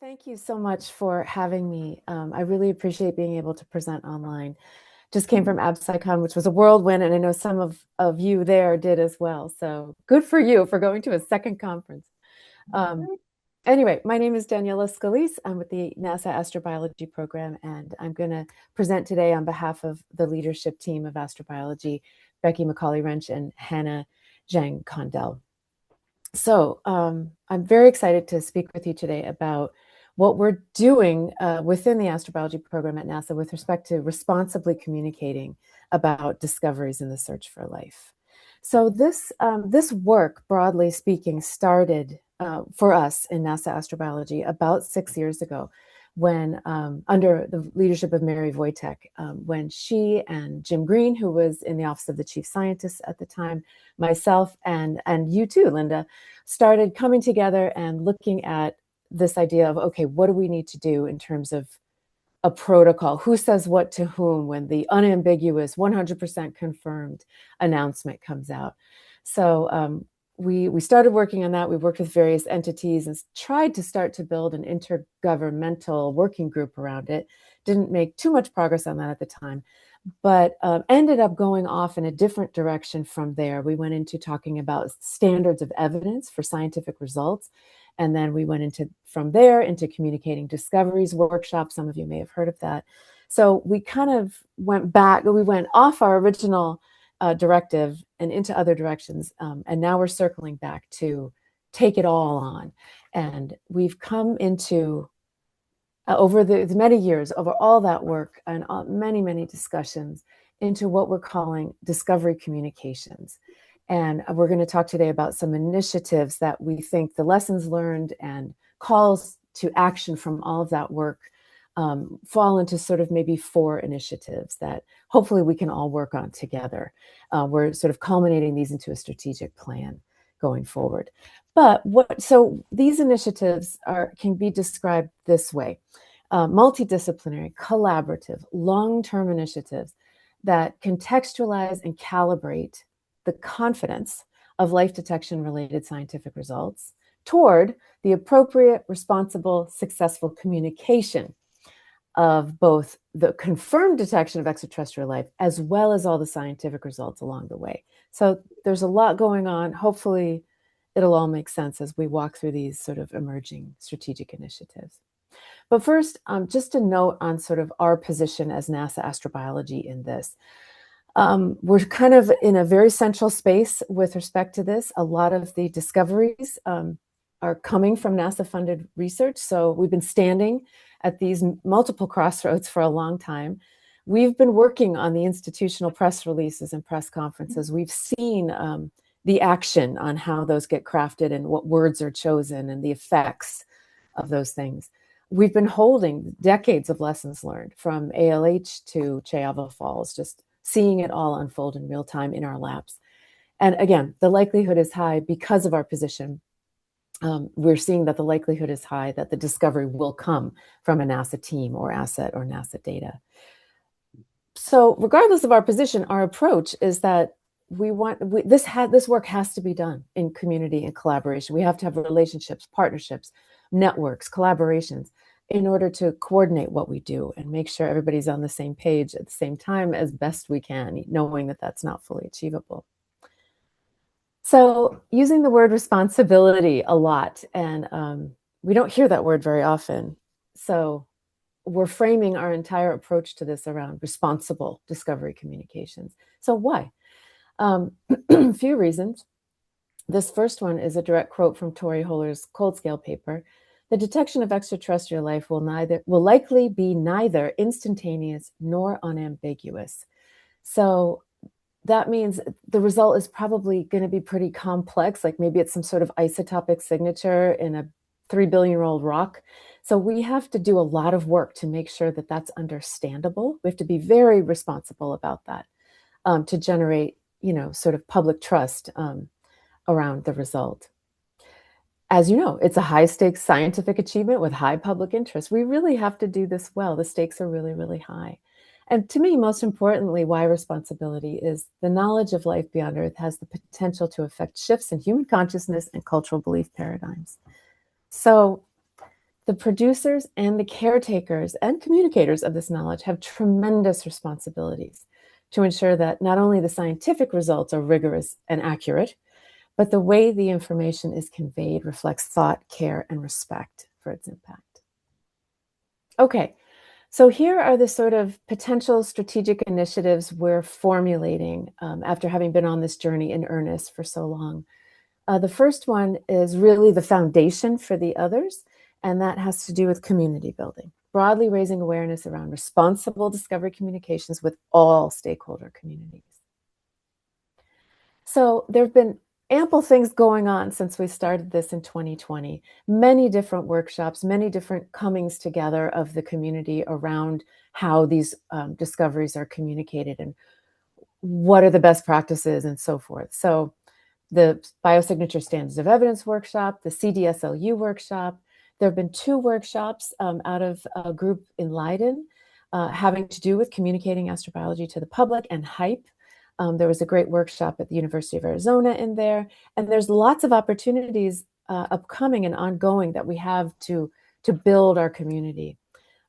Thank you so much for having me. I really appreciate being able to present online. Just came from AbSciCon, which was a whirlwind, and I know some of you there did as well. So good for you for going to a second conference. Anyway, my name is DaniellaScalice. I'm with the NASA Astrobiology program, and I'm going to present today on behalf of the leadership team of astrobiology, Becky McCauley-Wrench and Hannah Zhang Condell. So I'm very excited to speak with you today about what we're doing within the astrobiology program at NASA with respect to responsibly communicating about discoveries in the search for life. So this work, broadly speaking, started for us in NASA astrobiology about 6 years ago when, under the leadership of Mary Wojtek, when she and Jim Green, who was in the Office of the Chief Scientist at the time, myself, and you too, Linda, started coming together and looking at this idea of, okay, what do we need to do in terms of a protocol? Who says what to whom when the unambiguous, 100% confirmed announcement comes out? So we started working on that. We worked with various entities and tried to start to build an intergovernmental working group around it. Didn't make too much progress on that at the time, but ended up going off in a different direction from there. We went into talking about standards of evidence for scientific results. And then we went from there into communicating discoveries workshops. Some of you may have heard of that. So we kind of went back, we went off our original directive and into other directions. And now we're circling back to take it all on. And we've come into, over the many years, over all that work and many, many discussions, into what we're calling discovery communications. And we're going to talk today about some initiatives that we think the lessons learned and calls to action from all of that work fall into sort of maybe 4 initiatives that hopefully we can all work on together. We're sort of culminating these into a strategic plan going forward. So these initiatives can be described this way: multidisciplinary, collaborative, long-term initiatives that contextualize and calibrate the confidence of life detection-related scientific results toward the appropriate, responsible, successful communication of both the confirmed detection of extraterrestrial life as well as all the scientific results along the way. So there's a lot going on. Hopefully, it'll all make sense as we walk through these sort of emerging strategic initiatives. But first, just a note on sort of our position as NASA Astrobiology in this. We're kind of in a very central space with respect to this. A lot of the discoveries are coming from NASA-funded research. So we've been standing at these multiple crossroads for a long time. We've been working on the institutional press releases and press conferences. We've seen the action on how those get crafted and what words are chosen and the effects of those things. We've been holding decades of lessons learned from ALH to Chayava Falls, just seeing it all unfold in real time in our labs. And again, the likelihood is high because of our position. We're seeing that the likelihood is high that the discovery will come from a NASA team or asset or NASA data. So regardless of our position, our approach is that this work has to be done in community and collaboration. We have to have relationships, partnerships, networks, collaborations in order to coordinate what we do and make sure everybody's on the same page at the same time as best we can, knowing that that's not fully achievable. So using the word responsibility a lot, and we don't hear that word very often. So we're framing our entire approach to this around responsible discovery communications. So why? A few reasons. This first one is a direct quote from Tori Holler's Cold Scale paper. The detection of extraterrestrial life will likely be neither instantaneous nor unambiguous. So that means the result is probably going to be pretty complex, like maybe it's some sort of isotopic signature in a 3 billion-year-old rock. So we have to do a lot of work to make sure that that's understandable. We have to be very responsible about that to generate, sort of public trust around the result. As you know, it's a high-stakes scientific achievement with high public interest. We really have to do this well. The stakes are really, really high. And to me, most importantly, why responsibility is the knowledge of life beyond Earth has the potential to affect shifts in human consciousness and cultural belief paradigms. So The producers and the caretakers and communicators of this knowledge have tremendous responsibilities to ensure that not only the scientific results are rigorous and accurate, but the way the information is conveyed reflects thought, care, and respect for its impact. Okay, so here are the sort of potential strategic initiatives we're formulating after having been on this journey in earnest for so long. The first one is really the foundation for the others, and that has to do with community building, broadly raising awareness around responsible discovery communications with all stakeholder communities. So there have been ample things going on since we started this in 2020. Many different workshops, many different comings together of the community around how these discoveries are communicated and what are the best practices and so forth. So the Biosignature Standards of Evidence workshop, the CDSLU workshop. There have been 2 workshops out of a group in Leiden having to do with communicating astrobiology to the public and hype. There was a great workshop at the University of Arizona in there, and there's lots of opportunities upcoming and ongoing that we have to build our community.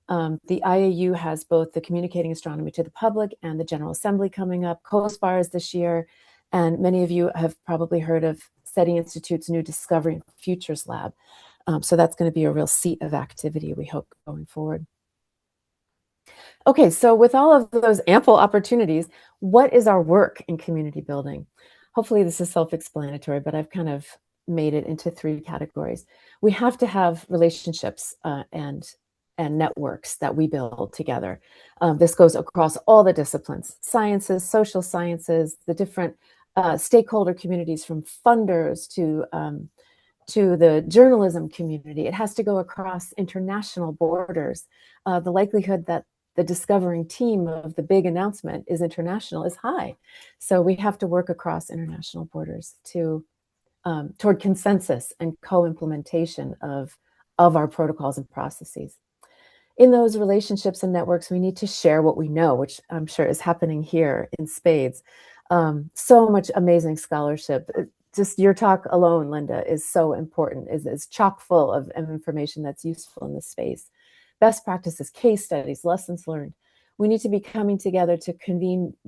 The IAU has both the Communicating Astronomy to the Public and the General Assembly coming up, co-spars this year, and many of you have probably heard of SETI Institute's new Discovery and Futures Lab. So that's going to be a real seat of activity, we hope, going forward. Okay, so with all of those ample opportunities, what is our work in community building? Hopefully this is self-explanatory, but I've kind of made it into 3 categories. We have to have relationships and networks that we build together. This goes across all the disciplines, sciences, social sciences, the different stakeholder communities from funders to the journalism community. It has to go across international borders. The likelihood that the discovering team of the big announcement is international is high. So we have to work across international borders toward consensus and co-implementation of our protocols and processes. In those relationships and networks, we need to share what we know, which I'm sure is happening here in spades. So much amazing scholarship. Just your talk alone, Linda, is so important, is chock full of information that's useful in this space. Best practices, case studies, lessons learned. We need to be coming together to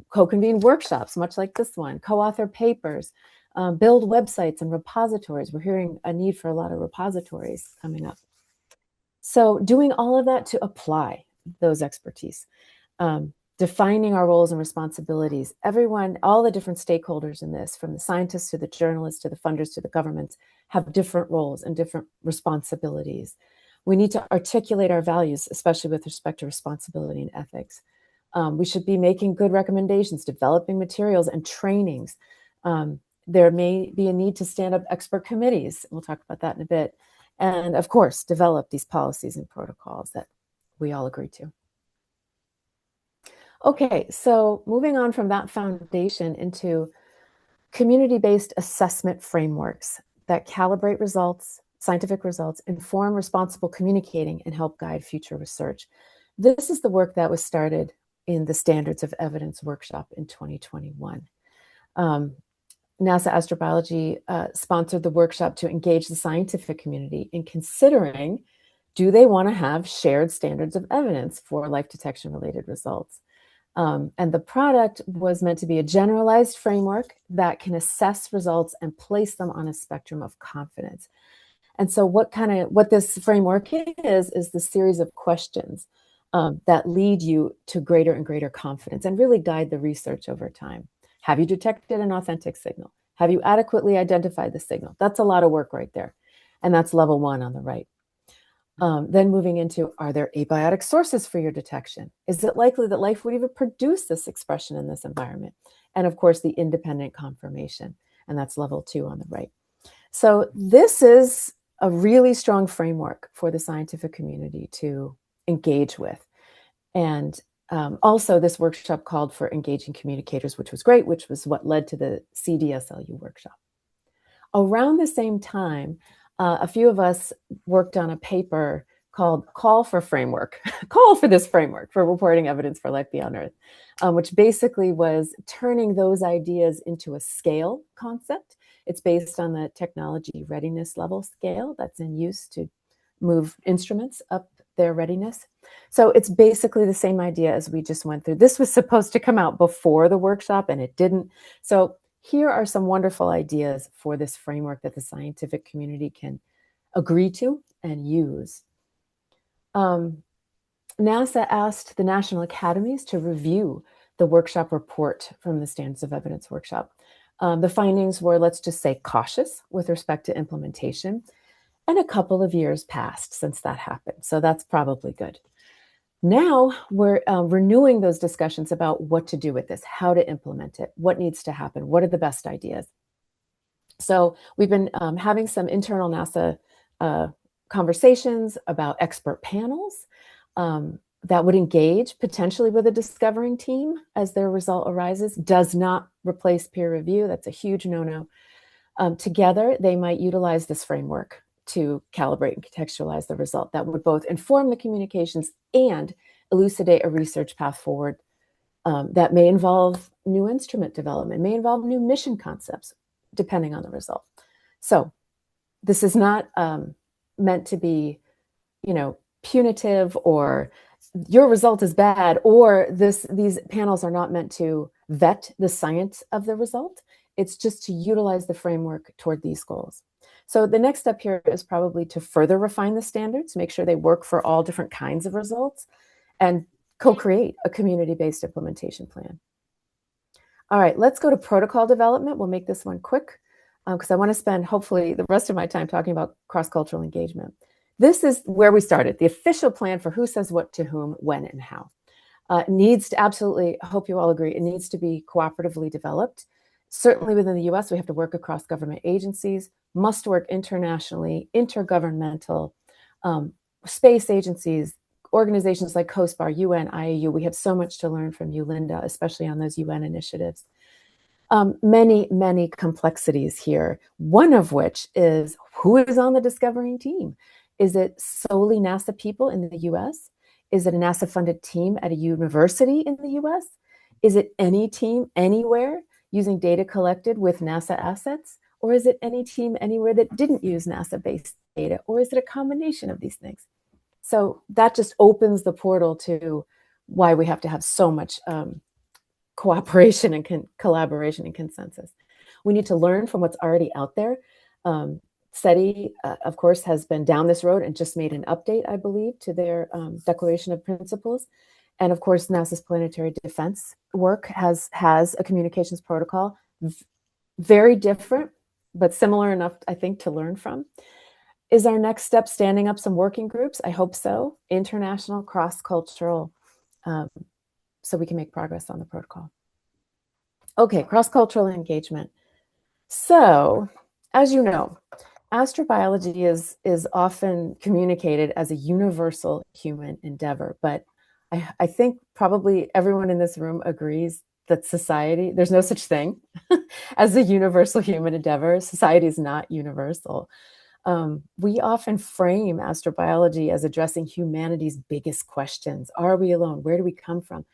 co-convene workshops, much like this one, co-author papers, build websites and repositories. We're hearing a need for a lot of repositories coming up. So doing all of that to apply those expertise, defining our roles and responsibilities. Everyone, all the different stakeholders in this, from the scientists to the journalists to the funders to the governments, have different roles and different responsibilities. We need to articulate our values, especially with respect to responsibility and ethics. We should be making good recommendations, developing materials and trainings. There may be a need to stand up expert committees. We'll talk about that in a bit. And of course, develop these policies and protocols that we all agree to. Okay, so moving on from that foundation into community-based assessment frameworks that calibrate results, scientific results, inform responsible communicating, and help guide future research. This is the work that was started in the Standards of Evidence workshop in 2021. NASA Astrobiology sponsored the workshop to engage the scientific community in considering, do they want to have shared standards of evidence for life detection related results? And the product was meant to be a generalized framework that can assess results and place them on a spectrum of confidence. And so what this framework is the series of questions that lead you to greater and greater confidence and really guide the research over time. Have you detected an authentic signal? Have you adequately identified the signal? That's a lot of work right there. And that's level 1 on the right. Then moving into, are there abiotic sources for your detection? Is it likely that life would even produce this expression in this environment? And of course, the independent confirmation. And that's level 2 on the right. So this is a really strong framework for the scientific community to engage with. And also, this workshop called for engaging communicators, which was great, which was what led to the CDSLU workshop. Around the same time, a few of us worked on a paper called Call for Framework, Call for this framework for reporting evidence for life beyond Earth, which basically was turning those ideas into a scale concept. It's based on the technology readiness level scale that's in use to move instruments up their readiness. So it's basically the same idea as we just went through. This was supposed to come out before the workshop and it didn't. So here are some wonderful ideas for this framework that the scientific community can agree to and use. NASA asked the national academies to review the workshop report from the Standards of Evidence workshop. The findings were, let's just say, cautious with respect to implementation, and a couple of years passed since that happened. So that's probably good. Now we're renewing those discussions about what to do with this, how to implement it, what needs to happen, what are the best ideas. So we've been having some internal NASA conversations about expert panels that would engage potentially with a discovering team as their result arises. Does not replace peer review. That's a huge no-no. Together, they might utilize this framework to calibrate and contextualize the result that would both inform the communications and elucidate a research path forward that may involve new instrument development, may involve new mission concepts, depending on the result. So this is not meant to be, punitive, or your result is bad, or these panels are not meant to vet the science of the result. It's just to utilize the framework toward these goals. So the next step here is probably to further refine the standards, make sure they work for all different kinds of results, and co-create a community-based implementation plan. All right, let's go to protocol development. We'll make this one quick because I want to spend hopefully the rest of my time talking about cross-cultural engagement. This is where we started, the official plan for who says what to whom, when, and how. It needs to absolutely, I hope you all agree, it needs to be cooperatively developed. Certainly within the US, we have to work across government agencies, must work internationally, intergovernmental, space agencies, organizations like COSPAR, UN, IAU. We have so much to learn from you, Linda, especially on those UN initiatives. Many, many complexities here, one of which is who is on the discovering team? Is it solely NASA people in the US? Is it a NASA-funded team at a university in the US? Is it any team anywhere using data collected with NASA assets? Or is it any team anywhere that didn't use NASA-based data? Or is it a combination of these things? So that just opens the portal to why we have to have so much cooperation and collaboration and consensus. We need to learn from what's already out there. SETI, of course, has been down this road and just made an update, I believe, to their Declaration of Principles. And of course, NASA's planetary defense work has a communications protocol, very different, but similar enough, I think, to learn from. Is our next step standing up some working groups? I hope so. International, cross-cultural, so we can make progress on the protocol. Okay, cross-cultural engagement. So, as you know, astrobiology is often communicated as a universal human endeavor, but I think probably everyone in this room agrees that society, there's no such thing as a universal human endeavor. Society is not universal. We often frame astrobiology as addressing humanity's biggest questions. Are we alone? Where do we come from?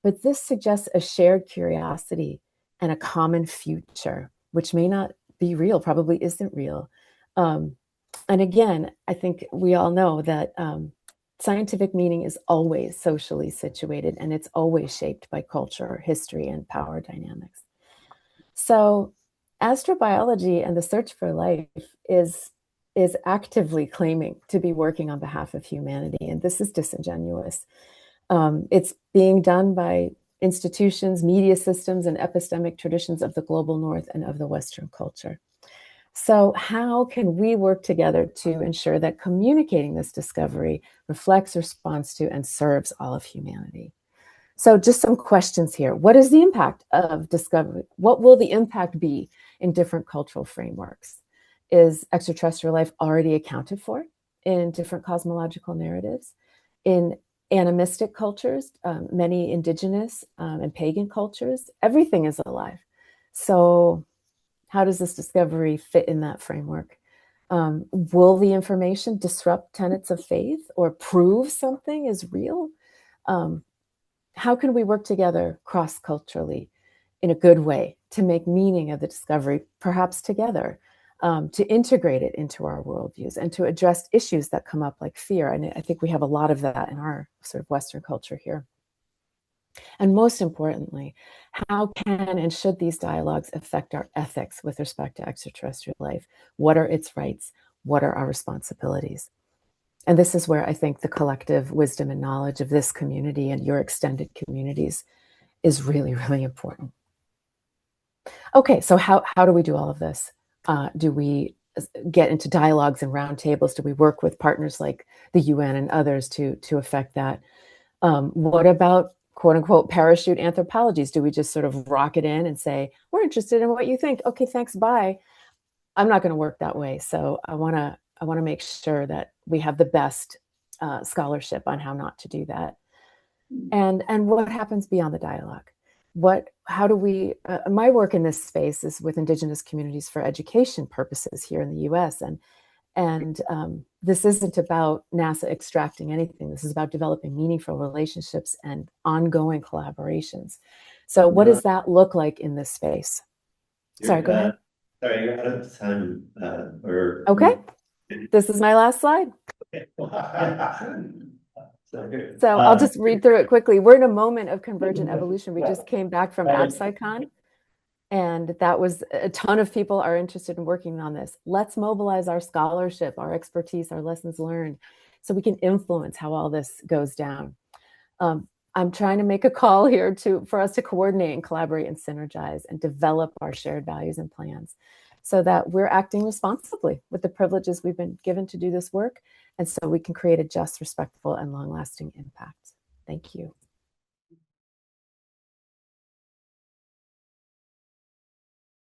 But this suggests a shared curiosity and a common future, which may not be real, probably isn't real. And again, I think we all know that scientific meaning is always socially situated, and it's always shaped by culture, history, and power dynamics. So astrobiology and the search for life is actively claiming to be working on behalf of humanity, and this is disingenuous. It's being done by institutions, media systems, and epistemic traditions of the global North and of the Western culture. So how can we work together to ensure that communicating this discovery reflects, responds to, and serves all of humanity? So just some questions here. What is the impact of discovery? What will the impact be in different cultural frameworks? Is extraterrestrial life already accounted for in different cosmological narratives? In animistic cultures, many indigenous and pagan cultures, everything is alive. So how does this discovery fit in that framework? Will the information disrupt tenets of faith or prove something is real? How can we work together cross-culturally in a good way to make meaning of the discovery, perhaps together? to integrate it into our worldviews and to address issues that come up like fear. And I think we have a lot of that in our sort of Western culture here. And most importantly, how can and should these dialogues affect our ethics with respect to extraterrestrial life? What are its rights? What are our responsibilities? And this is where I think the collective wisdom and knowledge of this community and your extended communities is really, really important. Okay, so how do we do all of this? Do we get into dialogues and roundtables? Do we work with partners like the UN and others to affect that? What about quote unquote parachute anthropologies? Do we just sort of rock it in and say, we're interested in what you think? Okay, thanks, bye. I'm not going to work that way. So I want to make sure that we have the best scholarship on how not to do that. And what happens beyond the dialogue? How do we, my work in this space is with Indigenous communities for education purposes here in the US. And this isn't about NASA extracting anything. This is about developing meaningful relationships and ongoing collaborations. So what does that look like in this space? Sorry, go ahead. Sorry, you're out of time. Okay, this is my last slide. So I'll just read through it quickly. We're in a moment of convergent evolution. We just came back from AbsciCon, and that was a ton of people are interested in working on this. Let's mobilize our scholarship, our expertise, our lessons learned, so we can influence how all this goes down. I'm trying to make a call here for us to coordinate and collaborate and synergize and develop our shared values and plans so that we're acting responsibly with the privileges we've been given to do this work, and so we can create a just, respectful, and long-lasting impact. Thank you.